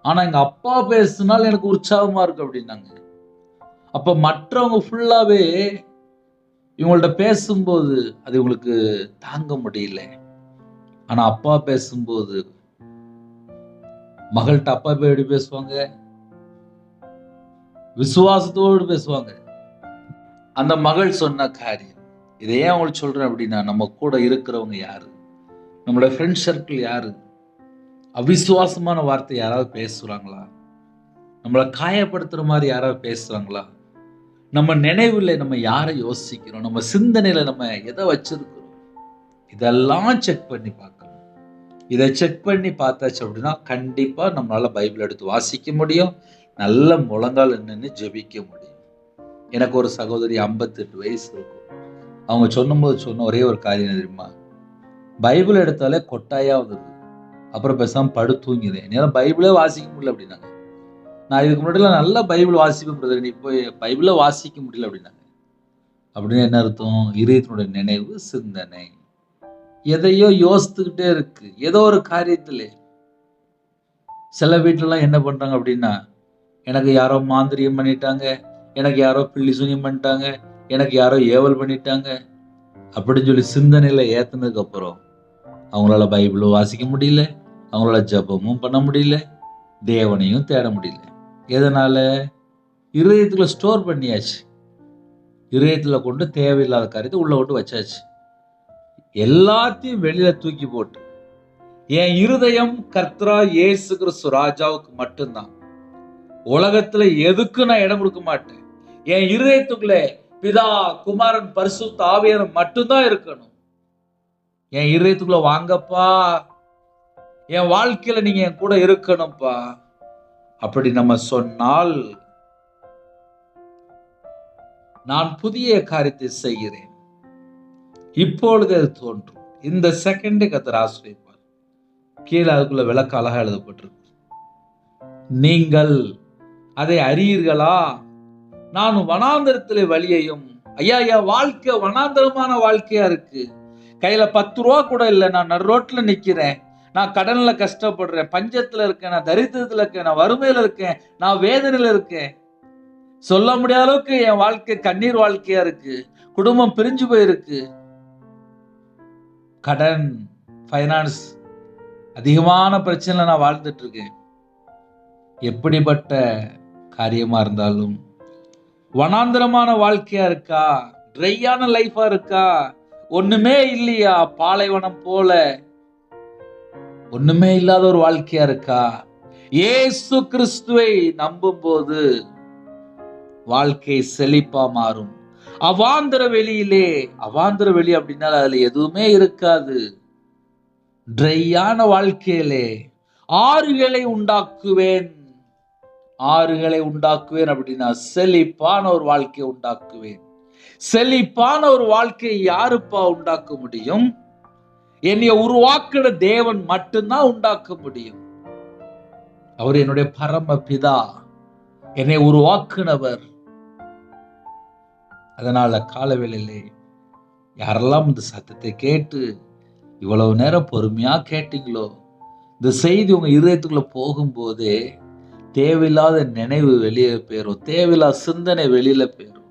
ஆனா எங்க அப்பா பேசினால் எனக்கு உற்சாகமா இருக்கு அப்படின்னாங்க. அப்ப மற்றவங்க ஃபுல்லாவே இவங்கள்ட்ட பேசும்போது அது இவங்களுக்கு தாங்க முடியல. ஆனா அப்பா பேசும்போது, மகள்கிட்ட அப்பா போய் எப்படி பேசுவாங்க? விசுவாசத்தோடு பேசுவாங்க. அந்த மகள் சொன்ன காரியம், இதை ஏன் உங்களுக்கு சொல்றேன் அப்படின்னா, நம்ம கூட இருக்கிறவங்க யாரு, நம்மளோட ஃப்ரெண்ட் சர்க்கிள் யாரு, அவிசுவாசமான வார்த்தை யாராவது பேசுறாங்களா, நம்மளை காயப்படுத்துற மாதிரி யாராவது பேசுறாங்களா, நம்ம நினைவுல நம்ம யாரை யோசிக்கிறோம், நம்ம சிந்தனையில நம்ம எதை வச்சிருக்கிறோம், இதெல்லாம் செக் பண்ணி பார்க்கணும். இதை செக் பண்ணி பார்த்தாச்சு அப்படின்னா கண்டிப்பா நம்மளால பைபிள் எடுத்து வாசிக்க முடியும். நல்ல முழங்கால் நின்று ஜெபிக்க முடியும். எனக்கு ஒரு சகோதரி 58 வயசு இருக்கும். அவங்க சொன்ன ஒரே ஒரு காரியம் தெரியுமா? பைபிள் எடுத்தாலே கொட்டாயா வந்தது. அப்புறம் பேசாம படு தூங்கிதேன். என்னால பைபிளே வாசிக்க முடியல அப்படின்னாங்க. நான் இதுக்கு முன்னாடி நல்லா பைபிள் வாசிப்பேன் பிரதர், நீ போய் பைபிளே வாசிக்க முடியல அப்படின்னாங்க. அப்படின்னு என்ன அர்த்தம்? இதயத்தினுடைய நினைவு, சிந்தனை எதையோ யோசித்துக்கிட்டே இருக்கு. ஏதோ ஒரு காரியத்திலே சில வீட்டுலலாம் என்ன பண்றாங்க அப்படின்னா, எனக்கு யாரோ மாந்திரியம் பண்ணிட்டாங்க, எனக்கு யாரோ பில்லி சூனியம் பண்ணிட்டாங்க, எனக்கு யாரோ ஏவல் பண்ணிட்டாங்க அப்படின்னு சொல்லி சிந்தனையில ஏத்துனதுக்கு அப்புறம் அவங்களால பைபிளும் வாசிக்க முடியல, அவங்களால ஜெபமும் பண்ண முடியல, தேவனையும் தேட முடியல. எதனால? இருதயத்துல ஸ்டோர் பண்ணியாச்சு. இருதயத்துல கொண்டு தேவையில்லாத காரியத்தை உள்ள விட்டு வச்சாச்சு. எல்லாத்தையும் வெளியில தூக்கி போட்டு, என் இருதயம் கர்த்தரா இயேசு கிறிஸ்து ராஜாவுக்கு மட்டும்தான், உலகத்துல எதுக்கு நான் இடம் கொடுக்க மாட்டேன், என் இருதயத்துக்குள்ள பிதா, குமாரன், பரிசுத்த ஆவியானவர் மட்டும்தான் இருக்கணும். என் இருதயத்துக்குள்ள வாங்கப்பா, என் வாழ்க்கையில நீங்க என் கூட இருக்கணும்ப்பா அப்படி நம்ம சொன்னால், நான் புதிய காரியத்தை செய்கிறேன், இப்பொழுது அது தோன்றும், இந்த செகண்ட் கர்த்தர் ஆசீர்வதிப்பார். கீழே அதுக்குள்ள விளக்க அழகா எழுதப்பட்டிருக்கு. நீங்கள் அதை அறியீர்களா? நான் வனாந்தரத்திலே வழியையும். ஐயா, வாழ்க்கை வனாந்தரமான வாழ்க்கையா இருக்கு. கையில 10 ரூபா கூட இல்லை, நான் நடு ரோட்ல நிக்கிறேன், நான் கடன்ல கஷ்டப்படுறேன், பஞ்சத்துல இருக்கேன், நான் தரித்திரத்துல இருக்கேன், நான் வறுமையில இருக்கேன், நான் வேதனையில இருக்கேன். சொல்ல முடியாத அளவுக்கு என் வாழ்க்கை கண்ணீர் வாழ்க்கையா இருக்கு. குடும்பம் பிரிஞ்சு போயிருக்கு. கடன், ஃபைனான்ஸ், அதிகமான பிரச்சனையில நான் வாழ்ந்துட்டு இருக்கேன். எப்படிப்பட்ட காரியமா இருந்தாலும், வனாந்தரமான வாழ்க்கையா இருக்கா, ட்ரையான லைஃபா இருக்கா, ஒண்ணுமே இல்லையா, பாலைவனம் போல ஒண்ணுமே இல்லாத ஒரு வாழ்க்கையா இருக்கா, இயேசு கிறிஸ்துவை நம்பும் போது வாழ்க்கை செழிப்பா மாறும். அவாந்தர வெளி அப்படின்னா அதுல எதுவுமே இருக்காது. ட்ரையான வாழ்க்கையிலே ஆறுகளை உண்டாக்குவேன் அப்படின்னா செழிப்பான ஒரு வாழ்க்கையை உண்டாக்குவேன். செழிப்பான ஒரு வாழ்க்கையை யாருப்பா உண்டாக்க முடியும்? என்னைய உருவாக்குற தேவன் மட்டும்தான் உண்டாக்க முடியும். அவர் என்னுடைய பரம பிதா, என்னை உருவாக்குனவர். அதனால காலவேளையிலே யாரெல்லாம் இந்த சத்தத்தை கேட்டு இவ்வளவு நேரம் பொறுமையா கேட்டீங்களோ, இந்த செய்தி உங்க இதயத்துக்குள்ள போகும்போதே தேவையில்லாத நினைவு வெளியே போயிடும், தேவையில்லாத சிந்தனை வெளியில போயிடும்.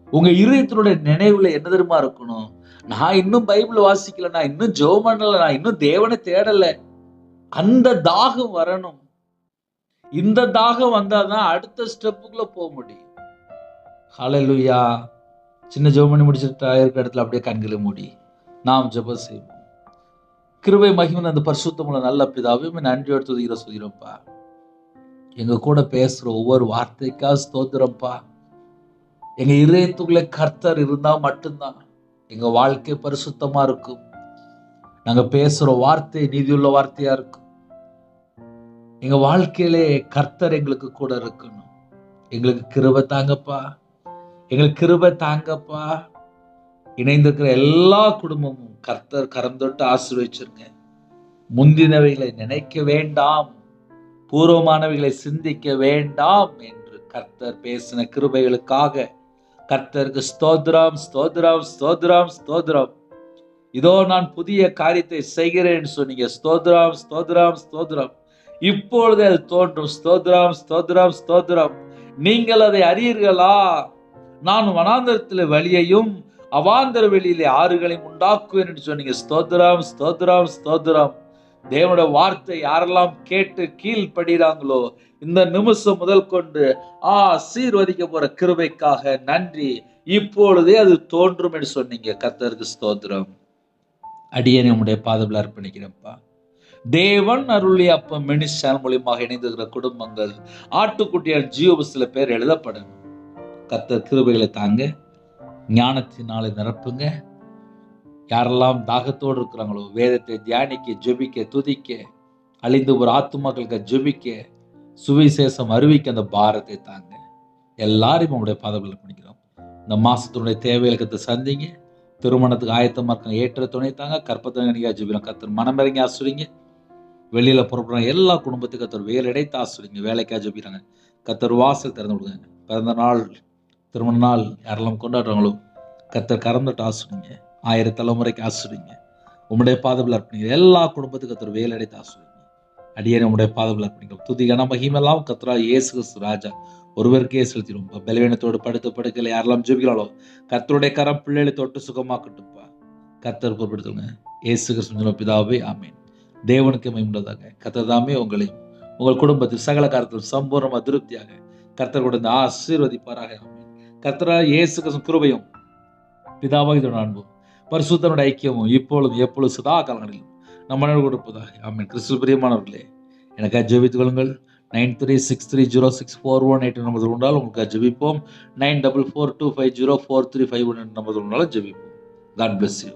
உங்க இதயத்தினுடைய நினைவுல என்ன தெரியுமா இருக்கணும்? நான் இன்னும் பைபிள் வாசிக்கல, நான் இன்னும் ஜெபம் பண்ணல, நான் இன்னும் தேவனை தேடல. அந்த தாகம் வரணும். இந்த தாகம் வந்தாதான் அடுத்த ஸ்டெப்புக்குள்ள போக முடியும். ஹல்லேலூயா. சின்ன ஜெபம் பண்ணி முடிச்சுட்டு இருக்க இடத்துல அப்படியே கண்களை மூடி நாம் ஜெபம் செய்வோம். கிருபை மகிமை அந்த பரிசுத்தமுள்ள நல்ல பிதாவே, நன்றியோடு துதிக்கிற சொல்கிறோம்ப்பா. எங்க கூட பேசுற ஒவ்வொரு வார்த்தைக்கா ஸ்தோத்திரம்ப்பா. எங்க இதயத்துக்குள்ள கர்த்தர் இருந்தா மட்டும்தான் எங்க வாழ்க்கை பரிசுத்தமா இருக்கும். நாங்க பேசுற வார்த்தை நீதியுள்ள வார்த்தையா இருக்கும். எங்க வாழ்க்கையிலே கர்த்தர் எங்களுக்கு கூட இருக்கணும். எங்களுக்கு கிருபை தாங்கப்பா, எங்களுக்கு கிருபை தாங்கப்பா. இணைந்திருக்கிற எல்லா குடும்பமும் கர்த்தர் கரம் தொட்டு ஆசீர்வதிச்சிருங்க. முந்தினவைகளை நினைக்க வேண்டாம், பூர்வமானவைகளை சிந்திக்க வேண்டாம் என்று கர்த்தர் பேசின கிருபைகளுக்காக கர்த்தருக்கு ஸ்தோத்திரம், ஸ்தோத்திரம், ஸ்தோத்திரம், ஸ்தோத்திரம். இதோ நான் புதிய காரியத்தை செய்கிறேன் சொன்னீங்க. ஸ்தோத்திரம், ஸ்தோத்திரம், ஸ்தோத்திரம். இப்பொழுது அது தோன்றும். ஸ்தோத்திரம், ஸ்தோத்திரம், ஸ்தோத்திரம். நீங்கள் அதை அறியீர்களா? நான் வனாந்தரத்தில் வழியையும் அவாந்தர வெளியிலே ஆறுகளையும் உண்டாக்குவேன் என்று சொன்னீங்க. ஸ்தோத்திரம், ஸ்தோத்திரம், ஸ்தோத்திரம். தேவனுடைய வார்த்தை யாரெல்லாம் கேட்டு கீழ்படுகிறாங்களோ இந்த நிமிஷம் முதல் கொண்டு ஆசீர்வதிக்க போற கிருபைக்காக நன்றி. இப்பொழுதே அது தோன்றும் என்று சொன்னீங்க. கர்த்தருக்கு ஸ்தோத்திரம். அடியேனை உம்முடைய பாதத்தில் அர்ப்பணிக்கிறேன்ப்பா. தேவன் அருளிய அப்பம் மினிஸ்டர் மூலியமாக இணைந்திருக்கிற குடும்பங்கள் ஆட்டுக்குட்டியார் ஜீவ சில பேர் எழுதப்படணும். கர்த்தர் கிருபைகளை தாங்க, ஞானத்தினாலே நிரப்புங்க. யாரெல்லாம் தாகத்தோடு இருக்கிறாங்களோ வேதத்தை தியானிக்க, ஜெபிக்க, துதிக்க, அழிந்து ஒரு ஆத்துமாக்களுக்கு ஜெபிக்க, சுவிசேஷம் அறிவிக்க அந்த பாரத்தை தாங்க. எல்லாரையும் உங்களுடைய பாதத்தில் பண்ணிக்கிறோம். இந்த மாசத்தினுடைய தேவைகளுக்கு சந்திங்க. திருமணத்துக்கு ஆயத்தமா இருக்க ஏற்ற துணை தாங்க. கற்பத்தனிக்கா ஜெபிக்கிறோம். கர்த்தர் மனமிறங்கி ஆசுறீங்க. வெளியில புறப்படுறாங்க எல்லா குடும்பத்துக்கு கர்த்தர் வேலை இடைத்து ஆசுறீங்க. வேலைக்கா ஜெபிக்கிறாங்க. கர்த்தர் வாசல் திறந்து விடுங்க. பிறந்த நாள், திருமண நாள் யாரெல்லாம் கொண்டாடுறாங்களோ கர்த்தர் கறந்துட்டு ஆசுறீங்க. 1000 தலைமுறைக்கு ஆசுறீங்க. உம்முடைய பாதத்தில் அர்ப்பணிங்க. எல்லா குடும்பத்துக்கு கர்த்தர் வேலை இடைத்து ஆசுறீங்க. அடியேனை உம்முடைய பாதத்தில் அர்ப்பணிக்கிறோம். துதி கன மகிமெல்லாம் கர்த்தரா இயேசு கிறிஸ்து ராஜா ஒருவருக்கே செலுத்திடும். பலவீனத்தோடு படுத்த படுக்கையில் யாரெல்லாம் ஜெபிக்கிறாளோ கர்த்தருடைய கரம் பிள்ளைகளை தொட்டு சுகமாக்கட்டும்ப்பா. கர்த்தர் பொறுப்படுத்துங்க. இயேசு கிறிஸ்து பிதாவே, ஆமீன். தேவனுக்கு மகிமையுள்ளதாக. கர்த்தர் தாமே உங்களையும் உங்கள் குடும்பத்தில் சகல காரியத்தில் சம்பூர்ணமா திருப்தியாக கர்த்தர் கொடுத்து ஆசீர்வதிப்பாராக. ஆமீன். கர்த்தரா இயேசு கிறிஸ்து கிருபையும் பிதாவாகிய அன்பும் பரிசுத்தனுடைய ஐக்கியமும் இப்பொழுதும் எப்பொழுதும் சதா காலங்களிலும் நம்ம கொடுப்பதாக. ஆமீன். கிறிஸ்து பிரியமானவர்களே, எனக்காக ஜெபித்துக் கொள்ளுங்கள். 93630641 நம்பர் உண்டால் உங்களுக்கு ஜெபிப்போம். 9442504351 நம்பர் உண்டாலும் ஜெபிப்போம். God bless you.